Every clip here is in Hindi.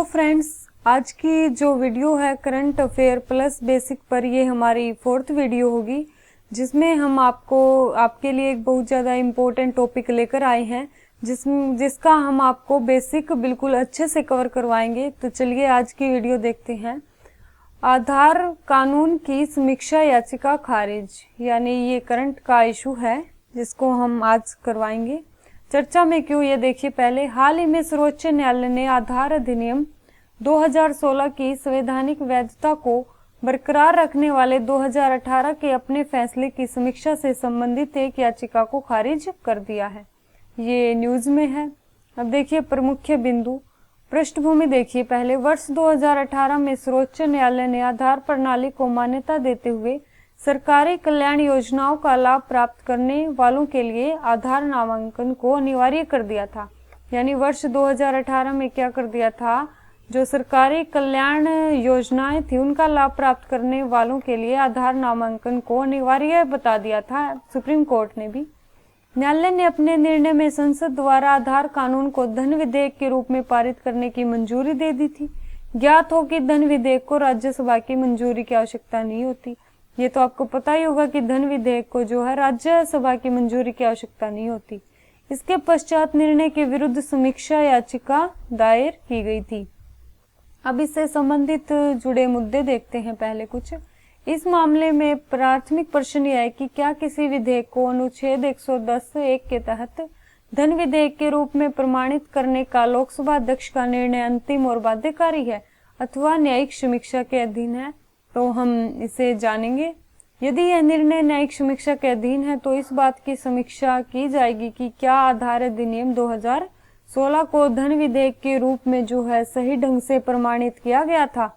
फ्रेंड्स, आज की जो वीडियो है करंट अफेयर प्लस बेसिक पर, ये हमारी 4th वीडियो होगी जिसमें हम आपके लिए एक बहुत ज़्यादा इम्पोर्टेंट टॉपिक लेकर आए हैं जिसका हम आपको बेसिक बिल्कुल अच्छे से कवर करवाएंगे। तो चलिए आज की वीडियो देखते हैं। आधार कानून की समीक्षा याचिका खारिज, यानी ये करंट का इशू है जिसको हम आज करवाएंगे। चर्चा में क्यों, ये देखिए पहले। हाल ही में सर्वोच्च न्यायालय ने आधार अधिनियम 2016 की संवैधानिक वैधता को बरकरार रखने वाले 2018 के अपने फैसले की समीक्षा से संबंधित एक याचिका को खारिज कर दिया है। ये न्यूज में है। अब देखिए प्रमुख बिंदु। पृष्ठभूमि देखिए पहले। वर्ष 2018 में सर्वोच्च न्यायालय ने आधार प्रणाली को मान्यता देते हुए सरकारी कल्याण योजनाओं का लाभ प्राप्त करने वालों के लिए आधार नामांकन को अनिवार्य कर दिया था। यानी वर्ष 2018 में क्या कर दिया था, जो सरकारी कल्याण योजनाएं थी उनका लाभ प्राप्त करने वालों के लिए आधार नामांकन को अनिवार्य बता दिया था सुप्रीम कोर्ट ने भी। न्यायालय ने अपने निर्णय में संसद द्वारा आधार कानून को धन विधेयक के रूप में पारित करने की मंजूरी दे दी थी। ज्ञात हो कि धन विधेयक को राज्यसभा की मंजूरी की आवश्यकता नहीं होती। ये तो आपको पता ही होगा कि धन विधेयक को जो है राज्यसभा की मंजूरी की आवश्यकता नहीं होती। इसके पश्चात निर्णय के विरुद्ध समीक्षा याचिका दायर की गई थी। अब इससे संबंधित जुड़े मुद्दे देखते हैं पहले कुछ। इस मामले में प्राथमिक प्रश्न यह है कि क्या किसी विधेयक को अनुच्छेद 110(1) के तहत धन विधेयक के रूप में प्रमाणित करने का लोकसभा अध्यक्ष का निर्णय अंतिम और बाध्यकारी है अथवा न्यायिक समीक्षा के अधीन है। तो हम इसे जानेंगे। यदि यह निर्णय न्यायिक समीक्षा के अधीन है तो इस बात की समीक्षा की जाएगी कि क्या आधार अधिनियम 2016 को धन विधेयक के रूप में जो है सही ढंग से प्रमाणित किया गया था।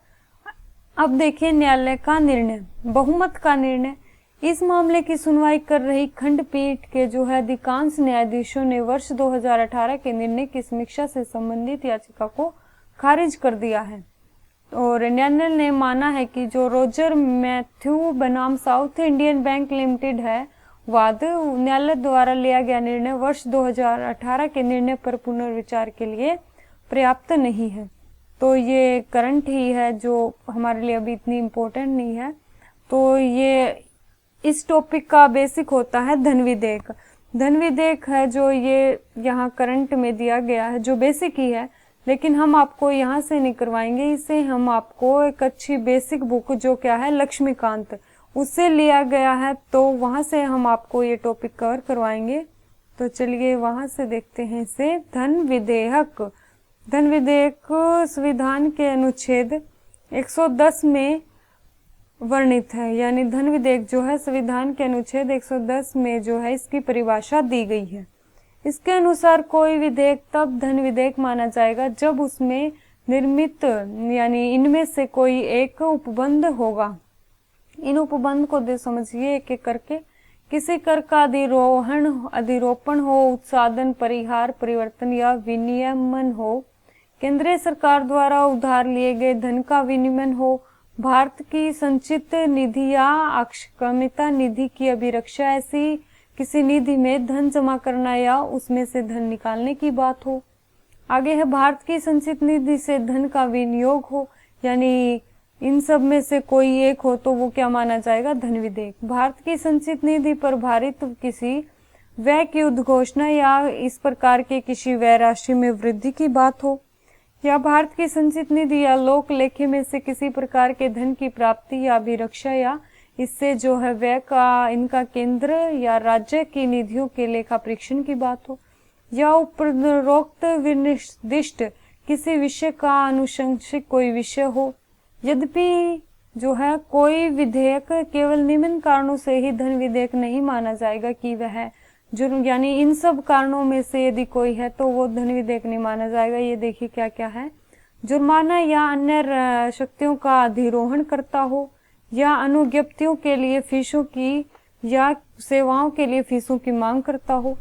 अब देखिए न्यायालय का निर्णय, बहुमत का निर्णय। इस मामले की सुनवाई कर रही खंडपीठ के जो है अधिकांश न्यायाधीशों ने वर्ष 2018 के निर्णय की समीक्षा से संबंधित याचिका को खारिज कर दिया है और न्यायालय ने माना है कि जो रोजर मैथ्यू बनाम साउथ इंडियन बैंक लिमिटेड है वाद, न्यायालय द्वारा लिया गया निर्णय वर्ष 2018 के निर्णय पर पुनर्विचार के लिए पर्याप्त नहीं है। तो ये करंट ही है जो हमारे लिए अभी इतनी इम्पोर्टेंट नहीं है। तो ये इस टॉपिक का बेसिक होता है धन विधेयक। धन विधेयक है जो ये यहाँ करंट में दिया गया है, जो बेसिक ही है, लेकिन हम आपको यहाँ से नहीं करवाएंगे। इसे हम आपको एक अच्छी बेसिक बुक जो क्या है लक्ष्मीकांत, उससे लिया गया है, तो वहाँ से हम आपको ये टॉपिक कवर करवाएंगे। तो चलिए वहाँ से देखते हैं इसे। धन विधेयक। धन विधेयक संविधान के अनुच्छेद 110 में वर्णित है। यानी धन विधेयक जो है संविधान के अनुच्छेद 110 में जो है इसकी परिभाषा दी गई है। इसके अनुसार कोई विधेयक तब धन विधेयक माना जाएगा जब उसमें निर्मित यानी इनमें से कोई एक उपबंध होगा। इन उपबंध को दे समझिए एक एक करके। किसी कर का अधिरोपण हो, उत्सादन, परिहार, परिवर्तन या विनियमन हो, केंद्रीय सरकार द्वारा उधार लिए गए धन का विनियमन हो, भारत की संचित निधि या अक्षमता निधि की अभिरक्षा, ऐसी किसी निधि में धन जमा करना या उसमें से धन निकालने की बात हो। आगे है भारत की संचित निधि से धन का विनियोग हो, यानी इन सब में से कोई एक हो तो वो क्या माना जाएगा, धन विधेयक। भारत की संचित निधि पर भारित किसी व्यय की उद्घोषणा या इस प्रकार के किसी व्यय राशि में वृद्धि की बात हो, या भारत की संचित निधि या लोक लेखे में से किसी प्रकार के धन की प्राप्ति या अभिरक्षा, या इससे जो है व्यय का इनका केंद्र या राज्य की निधियों के लेखा परीक्षण की बात हो, या उपरोक्त विनिर्दिष्ट किसी विषय का आनुषंगिक कोई विषय हो। यद्यपि जो है कोई विधेयक केवल निम्न कारणों से ही धन विधेयक नहीं माना जाएगा कि वह जुर्म, यानी इन सब कारणों में से यदि कोई है तो वो धन विधेयक नहीं माना जाएगा। ये देखिए क्या क्या है। जुर्माना या अन्य शक्तियों का अधिरोहण करता हो, या अनुज्ञप्तियों के लिए फीसों की या सेवाओं के लिए फीसों की मांग करता हो,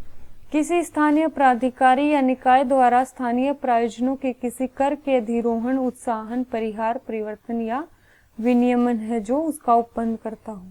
किसी स्थानीय प्राधिकारी या निकाय द्वारा स्थानीय प्रायोजनों के किसी कर के अधिरोहण, उत्साहन, परिहार, परिवर्तन या विनियमन है जो उसका उपबंध करता हो।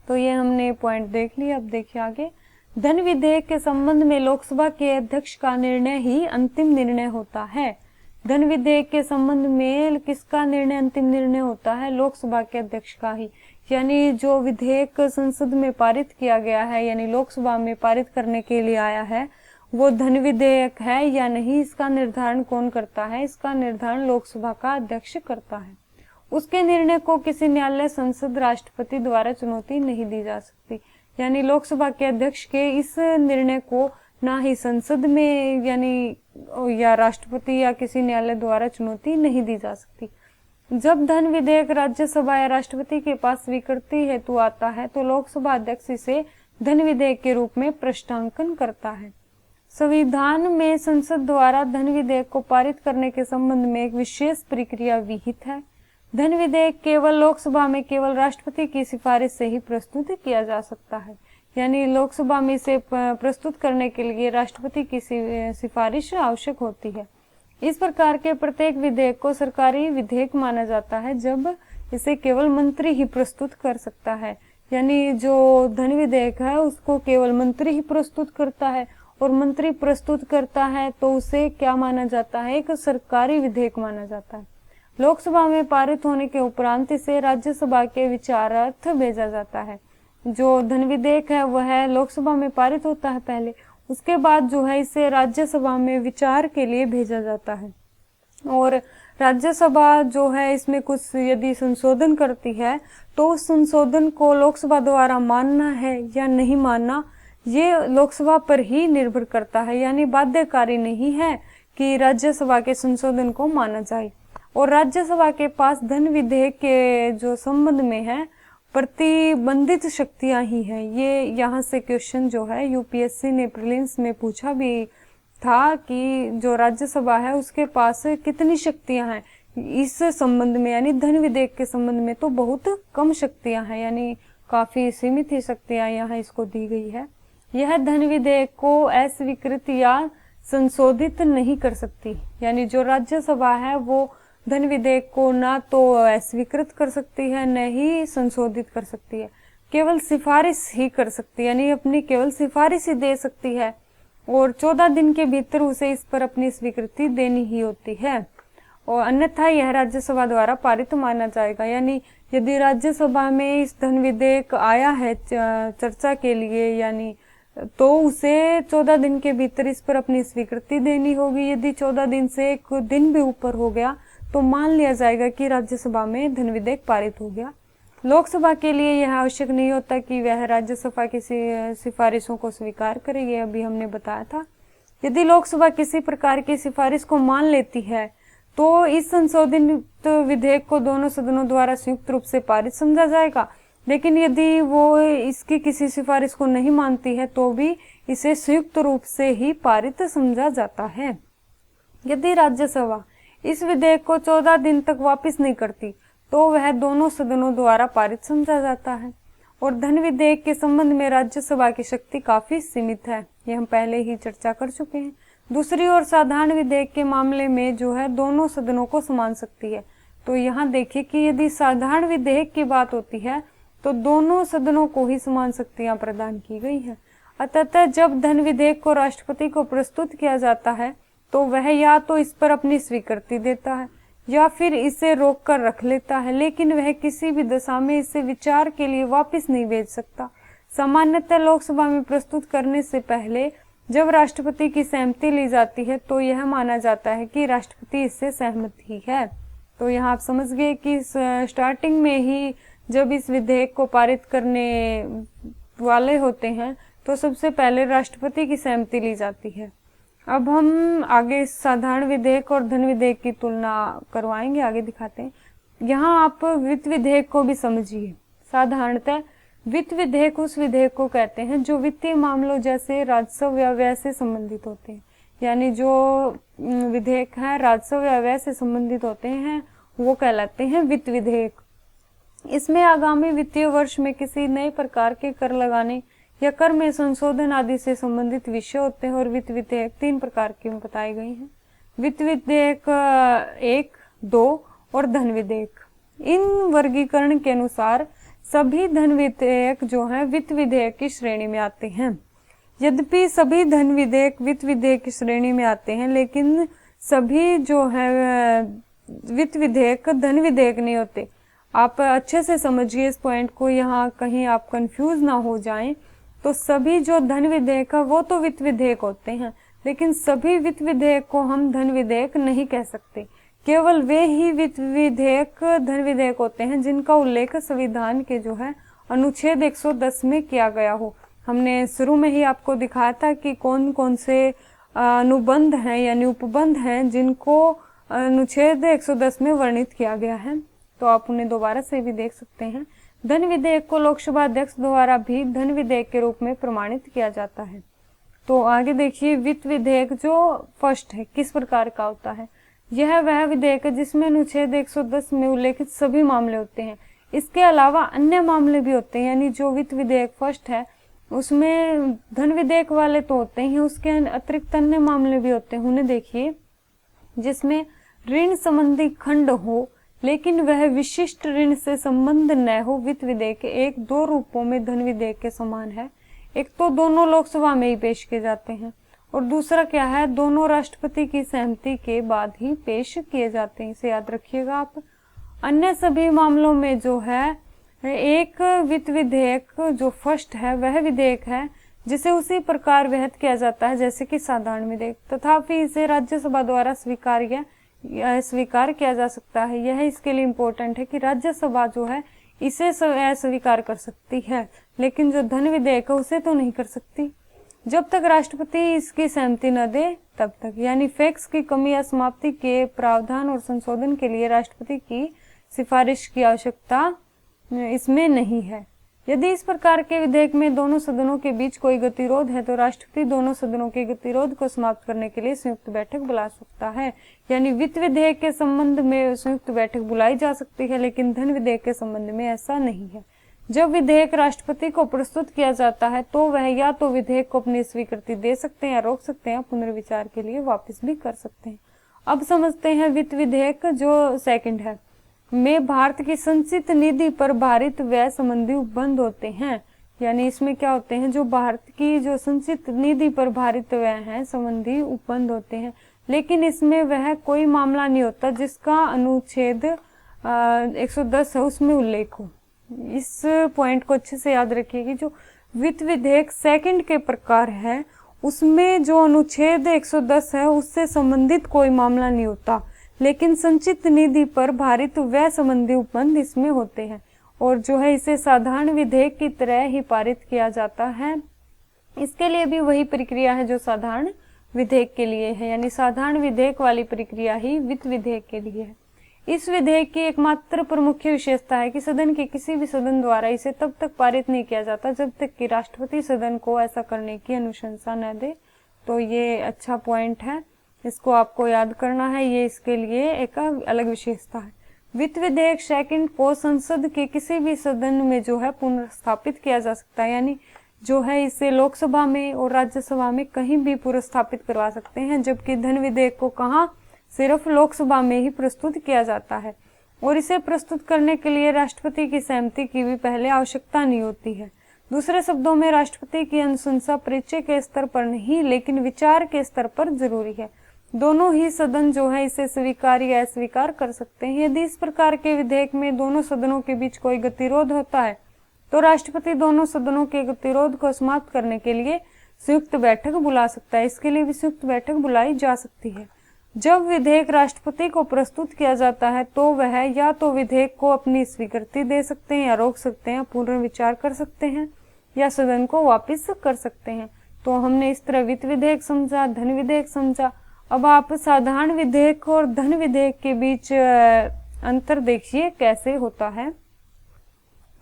तो ये हमने पॉइंट देख लिया। अब देखिए आगे। धन विधेयक के संबंध में लोकसभा के अध्यक्ष का निर्णय ही अंतिम निर्णय होता है। धन विधेयक के संबंध में किसका निर्णय अंतिम निर्णय होता है? लोकसभा के अध्यक्ष का ही। यानी जो विधेयक संसद में पारित किया गया है, यानी लोकसभा में पारित करने के लिए आया है, वो धन विधेयक है या नहीं, इसका निर्धारण कौन करता है? इसका निर्धारण लोकसभा का अध्यक्ष करता है। उसके निर्णय को किसी न्यायालय, संसद, राष्ट्रपति द्वारा चुनौती नहीं दी जा सकती। यानी लोकसभा के अध्यक्ष के इस निर्णय को ना ही संसद में यानी या राष्ट्रपति या किसी न्यायालय द्वारा चुनौती नहीं दी जा सकती। जब धन विधेयक राज्यसभा या राष्ट्रपति के पास स्वीकृति हेतु आता है तो लोकसभा अध्यक्ष इसे धन विधेयक के रूप में प्रश्नांकन करता है। संविधान में संसद द्वारा धन विधेयक को पारित करने के संबंध में एक विशेष प्रक्रिया विहित है। धन विधेयक केवल लोकसभा में केवल राष्ट्रपति की सिफारिश से ही प्रस्तुत किया जा सकता है। यानी लोकसभा में इसे प्रस्तुत करने के लिए राष्ट्रपति की सिफारिश आवश्यक होती है। इस प्रकार के प्रत्येक विधेयक को सरकारी विधेयक माना जाता है जब इसे केवल मंत्री ही प्रस्तुत कर सकता है। यानी जो धन विधेयक है उसको केवल मंत्री ही प्रस्तुत करता है, और मंत्री प्रस्तुत करता है तो उसे क्या माना जाता है? एक सरकारी विधेयक माना जाता है। लोकसभा में पारित होने के उपरांत इसे राज्यसभा के विचारार्थ भेजा जाता है। जो धन विधेयक है वह लोकसभा में पारित होता है पहले, उसके बाद जो है इसे राज्यसभा में विचार के लिए भेजा जाता है। और राज्यसभा जो है इसमें कुछ यदि संशोधन करती है तो उस संशोधन को लोकसभा द्वारा मानना है या नहीं मानना, ये लोकसभा पर ही निर्भर करता है। यानी बाध्यकारी नहीं है कि राज्यसभा के संशोधन को माना जाए। और राज्यसभा के पास धन विधेयक के जो संबंध में है प्रतिबंधित शक्तियां ही हैं। ये यहाँ से क्वेश्चन जो है यूपीएससी ने प्रीलिम्स में पूछा भी था कि जो राज्यसभा है उसके पास कितनी शक्तियां हैं इस संबंध में, यानी धन विधेयक के संबंध में तो बहुत कम शक्तियां हैं, यानी काफी सीमित ही शक्तियां यहाँ इसको दी गई है। यह धन विधेयक को अस्वीकृत या संशोधित नहीं कर सकती। यानी जो राज्यसभा है वो धन विधेयक को ना तो अस्वीकृत कर सकती है न ही संशोधित कर सकती है, केवल सिफारिश ही कर सकती है। यानी अपनी केवल सिफारिश ही दे सकती है और 14 दिन के भीतर उसे इस पर अपनी स्वीकृति देनी ही होती है, और अन्यथा यह राज्यसभा द्वारा पारित माना जाएगा। यानी यदि राज्यसभा में इस धन विधेयक आया है चर्चा के लिए, यानी तो उसे 14 दिन के भीतर इस पर अपनी स्वीकृति देनी होगी। यदि 14 दिन से एक दिन भी ऊपर हो गया तो मान लिया जाएगा कि राज्यसभा में धन विधेयक पारित हो गया। लोकसभा के लिए यह आवश्यक नहीं होता कि वह राज्यसभा की सिफारिशों को स्वीकार करे, ये अभी हमने बताया था। यदि लोकसभा किसी प्रकार की सिफारिश को मान लेती है तो इस संशोधित विधेयक को दोनों सदनों द्वारा संयुक्त रूप से पारित समझा जाएगा। लेकिन यदि वो इसकी किसी सिफारिश को नहीं मानती है तो भी इसे संयुक्त रूप से ही पारित समझा जाता है। यदि राज्यसभा इस विधेयक को 14 दिन तक वापस नहीं करती तो वह दोनों सदनों द्वारा पारित समझा जाता है। और धन विधेयक के संबंध में राज्यसभा की शक्ति काफी सीमित है, ये हम पहले ही चर्चा कर चुके हैं। दूसरी ओर साधारण विधेयक के मामले में जो है दोनों सदनों को समान सकती है। तो यहाँ देखिए कि यदि साधारण विधेयक की बात होती है तो दोनों सदनों को ही समान शक्तियां प्रदान की गई है। अतः जब धन विधेयक को राष्ट्रपति को प्रस्तुत किया जाता है तो वह या तो इस पर अपनी स्वीकृति देता है या फिर इसे रोक कर रख लेता है, लेकिन वह किसी भी दशा में इसे विचार के लिए वापस नहीं भेज सकता। सामान्यतः लोकसभा में प्रस्तुत करने से पहले जब राष्ट्रपति की सहमति ली जाती है तो यह माना जाता है कि राष्ट्रपति इससे सहमत ही है। तो यहाँ आप समझ गए कि स्टार्टिंग में ही जब इस विधेयक को पारित करने वाले होते हैं तो सबसे पहले राष्ट्रपति की सहमति ली जाती है। अब हम आगे साधारण विधेयक और धन विधेयक की तुलना करवाएंगे, आगे दिखाते हैं। यहाँ आप वित्त विधेयक को भी समझिए। साधारणतः वित्त विधेयक उस विधेयक को कहते हैं जो वित्तीय मामलों जैसे राजस्व या व्यय से संबंधित होते हैं। यानी जो विधेयक है राजस्व या व्यय से संबंधित होते हैं वो कहलाते हैं वित्त विधेयक। इसमें आगामी वित्तीय वर्ष में किसी नए प्रकार के कर लगाने या कर में संशोधन आदि से संबंधित विषय होते हैं। और वित्त विधेयक 3 प्रकार के बताए गए हैं, वित्त विधेयक 1, 2 और धन विधेयक। इन वर्गीकरण के अनुसार सभी धन विधेयक जो हैं वित्त विधेयक की श्रेणी में आते हैं। यद्यपि सभी धन विधेयक वित्त विधेयक की श्रेणी में आते हैं, लेकिन सभी जो है वित्त विधेयक धन विधेयक नहीं होते। आप अच्छे से समझिए इस पॉइंट को, यहाँ कहीं आप कंफ्यूज ना हो जाएं। तो सभी जो धन विधेयक है वो तो वित्त विधेयक होते हैं, लेकिन सभी वित्त विधेयक को हम धन विधेयक नहीं कह सकते। केवल वे ही वित्त विधेयक धन विधेयक होते हैं जिनका उल्लेख संविधान के जो है अनुच्छेद 110 में किया गया हो। हमने शुरू में ही आपको दिखाया था कि कौन कौन से अनुबंध हैं यानी उपबंध हैं जिनको अनुच्छेद 110 में वर्णित किया गया है, तो आप उन्हें दोबारा से भी देख सकते हैं। धन विधेयक को लोकसभा अध्यक्ष द्वारा भी धन विधेयक के रूप में प्रमाणित किया जाता है। तो आगे देखिए, वित्त विधेयक जो फर्स्ट है किस प्रकार का होता है। यह वह विधेयक है जिसमें अनुच्छेद 110 में उल्लेखित सभी मामले होते हैं। इसके अलावा अन्य मामले भी होते हैं, यानी जो वित्त विधेयक फर्स्ट है उसमें धन विधेयक वाले तो होते हैं, उसके अतिरिक्त अन्य मामले भी होते हैं। उन्हें देखिए, जिसमें ऋण संबंधी खंड हो लेकिन वह विशिष्ट ऋण से संबंध न हो। वित्त विधेयक एक दो रूपों में धन विधेयक के समान है। एक तो दोनों लोकसभा में ही पेश किए जाते हैं, और दूसरा क्या है, दोनों राष्ट्रपति की सहमति के बाद ही पेश किए जाते हैं। इसे याद रखिएगा आप। अन्य सभी मामलों में जो है एक वित्त विधेयक जो फर्स्ट है वह विधेयक है जिसे उसी प्रकार वहत किया जाता है जैसे कि साधारण विधेयक, तथापि इसे राज्यसभा द्वारा स्वीकार किया जा सकता है। यह इसके लिए इम्पोर्टेंट है कि राज्यसभा जो है इसे अस्वीकार कर सकती है, लेकिन जो धन विधेयक है उसे तो नहीं कर सकती जब तक राष्ट्रपति इसकी सहमति न दे तब तक। यानी फैक्स की कमी या समाप्ति के प्रावधान और संशोधन के लिए राष्ट्रपति की सिफारिश की आवश्यकता इसमें नहीं है। यदि इस प्रकार के विधेयक में दोनों सदनों के बीच कोई गतिरोध है तो राष्ट्रपति दोनों सदनों के गतिरोध को समाप्त करने के लिए संयुक्त बैठक बुला सकता है। यानी वित्त विधेयक के संबंध में संयुक्त बैठक बुलाई जा सकती है, लेकिन धन विधेयक के संबंध में ऐसा नहीं है। जब विधेयक राष्ट्रपति को प्रस्तुत किया जाता है तो वह या तो विधेयक को अपनी स्वीकृति दे सकते हैं या रोक सकते हैं, पुनर्विचार के लिए वापस भी कर सकते हैं। अब समझते हैं वित्त विधेयक जो सेकंड है में भारत की संचित निधि पर भारित व्यय संबंधी उपबंध होते हैं। यानी इसमें क्या होते हैं, जो भारत की जो संचित निधि पर भारित व्यय है संबंधी उपबंध होते हैं, लेकिन इसमें वह कोई मामला नहीं होता जिसका अनुच्छेद 110 है उसमें उल्लेख हो। इस पॉइंट को अच्छे से याद रखिए कि जो वित्त विधेयक सेकंड के प्रकार है उसमें जो अनुच्छेद 110 है उससे संबंधित कोई मामला नहीं होता, लेकिन संचित निधि पर भारित व्यय संबंधी उपबंध इसमें होते हैं, और जो है इसे साधारण विधेयक की तरह ही पारित किया जाता है। इसके लिए भी वही प्रक्रिया है जो साधारण विधेयक के लिए है, यानी साधारण विधेयक वाली प्रक्रिया ही वित्त विधेयक के लिए है। इस विधेयक की एकमात्र प्रमुख विशेषता है कि सदन के किसी भी सदन द्वारा इसे तब तक पारित नहीं किया जाता जब तक कि राष्ट्रपति सदन को ऐसा करने की अनुशंसा न दे। तो ये अच्छा पॉइंट है, इसको आपको याद करना है, ये इसके लिए एक अलग विशेषता है। वित्त विधेयक सेकंड को संसद के किसी भी सदन में जो है पुनर्स्थापित किया जा सकता है, यानी जो है इसे लोकसभा में और राज्यसभा में कहीं भी पुनर्स्थापित करवा सकते हैं, जबकि धन विधेयक को कहाँ सिर्फ लोकसभा में ही प्रस्तुत किया जाता है, और इसे प्रस्तुत करने के लिए राष्ट्रपति की सहमति की भी पहले आवश्यकता नहीं होती है। दूसरे शब्दों में राष्ट्रपति की अनुशंसा परिचय के स्तर पर नहीं लेकिन विचार के स्तर पर जरूरी है। दोनों ही सदन जो है इसे स्वीकार या अस्वीकार कर सकते हैं। यदि इस प्रकार के विधेयक में दोनों सदनों के बीच कोई गतिरोध होता है तो राष्ट्रपति दोनों सदनों के गतिरोध को समाप्त करने के लिए संयुक्त बैठक बुला सकता है। इसके लिए भी संयुक्त बैठक बुलाई जा सकती है। जब विधेयक राष्ट्रपति को प्रस्तुत किया जाता है तो वह या तो विधेयक को अपनी स्वीकृति दे सकते हैं या रोक सकते हैं, पुनर्विचार कर सकते हैं या सदन को वापस कर सकते हैं। तो हमने इस तरह वित्त विधेयक समझा, धन विधेयक समझा। अब आप साधारण विधेयक और धन विधेयक के बीच अंतर देखिए कैसे होता है।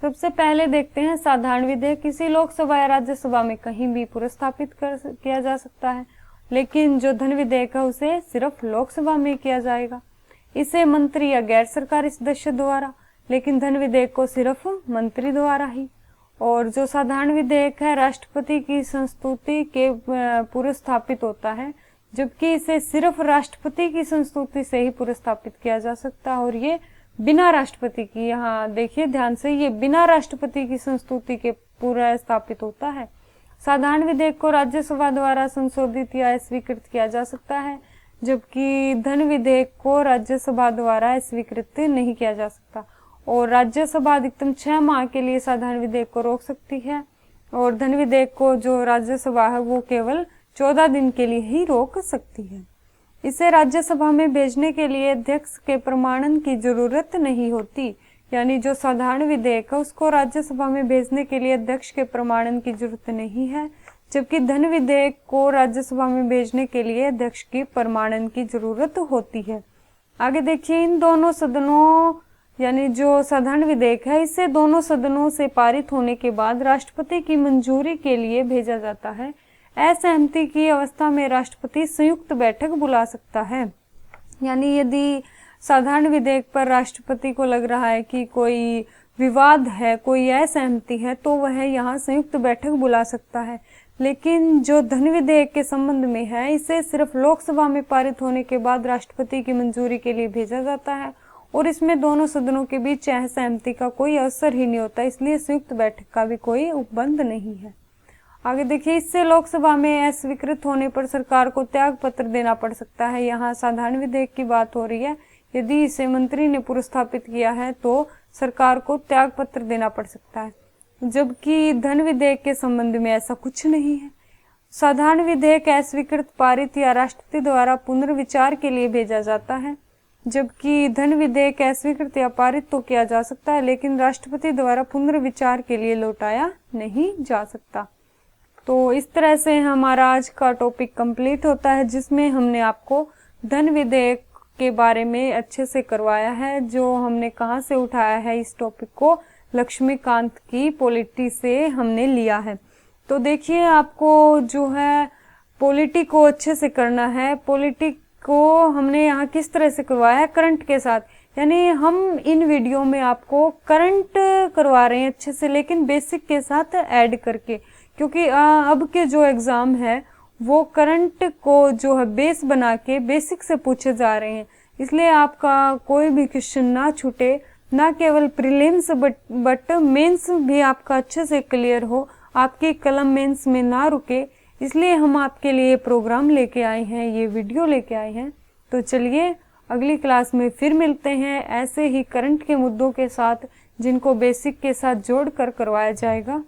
सबसे पहले देखते हैं साधारण विधेयक किसी लोकसभा या राज्यसभा में कहीं भी पुनर्स्थापित किया जा सकता है, लेकिन जो धन विधेयक है उसे सिर्फ लोकसभा में किया जाएगा, इसे मंत्री या गैर सरकारी सदस्य द्वारा, लेकिन धन विधेयक को सिर्फ मंत्री द्वारा ही। और जो साधारण विधेयक है राष्ट्रपति की संस्तुति के पुनर्स्थापित होता है, जबकि इसे सिर्फ राष्ट्रपति की संस्तुति से ही पुनर्स्थापित किया जा सकता है, और ये बिना राष्ट्रपति की, यहाँ देखिए ध्यान से, ये बिना राष्ट्रपति की संस्तुति के पुनर्स्थापित होता है। साधारण विधेयक को राज्यसभा द्वारा संशोधित या स्वीकृत किया जा सकता है, जबकि धन विधेयक को राज्यसभा द्वारा स्वीकृत नहीं किया जा सकता। और राज्यसभा अधिकतम 6 माह के लिए साधारण विधेयक को रोक सकती है और धन विधेयक को जो राज्यसभा है वो केवल 14 दिन के लिए ही रोक सकती है। इसे राज्यसभा में भेजने के लिए अध्यक्ष के प्रमाणन की जरूरत नहीं होती, यानी जो साधारण विधेयक है उसको राज्यसभा में भेजने के लिए अध्यक्ष के प्रमाणन की जरूरत नहीं है, जबकि धन विधेयक को राज्यसभा में भेजने के लिए अध्यक्ष की प्रमाणन की जरूरत होती है। आगे देखिए, इन दोनों सदनों यानी जो साधारण विधेयक है इसे दोनों सदनों से पारित होने के बाद राष्ट्रपति की मंजूरी के लिए भेजा जाता है। असहमति की अवस्था में राष्ट्रपति संयुक्त बैठक बुला सकता है, यानी यदि साधारण विधेयक पर राष्ट्रपति को लग रहा है कि कोई विवाद है, कोई असहमति है, तो वह यहाँ संयुक्त बैठक बुला सकता है। लेकिन जो धन विधेयक के संबंध में है इसे सिर्फ लोकसभा में पारित होने के बाद राष्ट्रपति की मंजूरी के लिए भेजा जाता है और इसमें दोनों सदनों के बीच असहमति का कोई अवसर ही नहीं होता, इसलिए संयुक्त बैठक का भी कोई उपबंध नहीं है। आगे देखिए, इससे लोकसभा में अस्वीकृत होने पर सरकार को त्याग पत्र देना पड़ सकता है। यहाँ साधारण विधेयक की बात हो रही है, यदि इसे मंत्री ने पुरस्कृत किया है तो सरकार को त्याग पत्र देना पड़ सकता है, जबकि धन विधेयक के संबंध में ऐसा कुछ नहीं है। साधारण विधेयक अस्वीकृत, पारित या राष्ट्रपति द्वारा पुनर्विचार के लिए भेजा जाता है, जबकि धन विधेयक अस्वीकृत या पारित तो किया जा सकता है लेकिन राष्ट्रपति द्वारा पुनर्विचार के लिए लौटाया नहीं जा सकता। तो इस तरह से हमारा आज का टॉपिक कंप्लीट होता है, जिसमें हमने आपको धन विधेयक के बारे में अच्छे से करवाया है। जो हमने कहाँ से उठाया है इस टॉपिक को, लक्ष्मीकांत की पॉलिटी से हमने लिया है। तो देखिए, आपको जो है पॉलिटी को अच्छे से करना है। पॉलिटी को हमने यहाँ किस तरह से करवाया है, करंट के साथ, यानी हम इन वीडियो में आपको करंट करवा रहे हैं अच्छे से, लेकिन बेसिक के साथ ऐड करके, क्योंकि अब के जो एग्जाम है वो करंट को जो है बेस बना के बेसिक से पूछे जा रहे हैं, इसलिए आपका कोई भी क्वेश्चन ना छूटे, ना केवल प्रीलिम्स बट मेंस भी आपका अच्छे से क्लियर हो, आपकी कलम मेंस में ना रुके, इसलिए हम आपके लिए प्रोग्राम लेके आए हैं, ये वीडियो लेके आए हैं। तो चलिए अगली क्लास में फिर मिलते हैं ऐसे ही करंट के मुद्दों के साथ, जिनको बेसिक के साथ जोड़ कर करवाया जाएगा।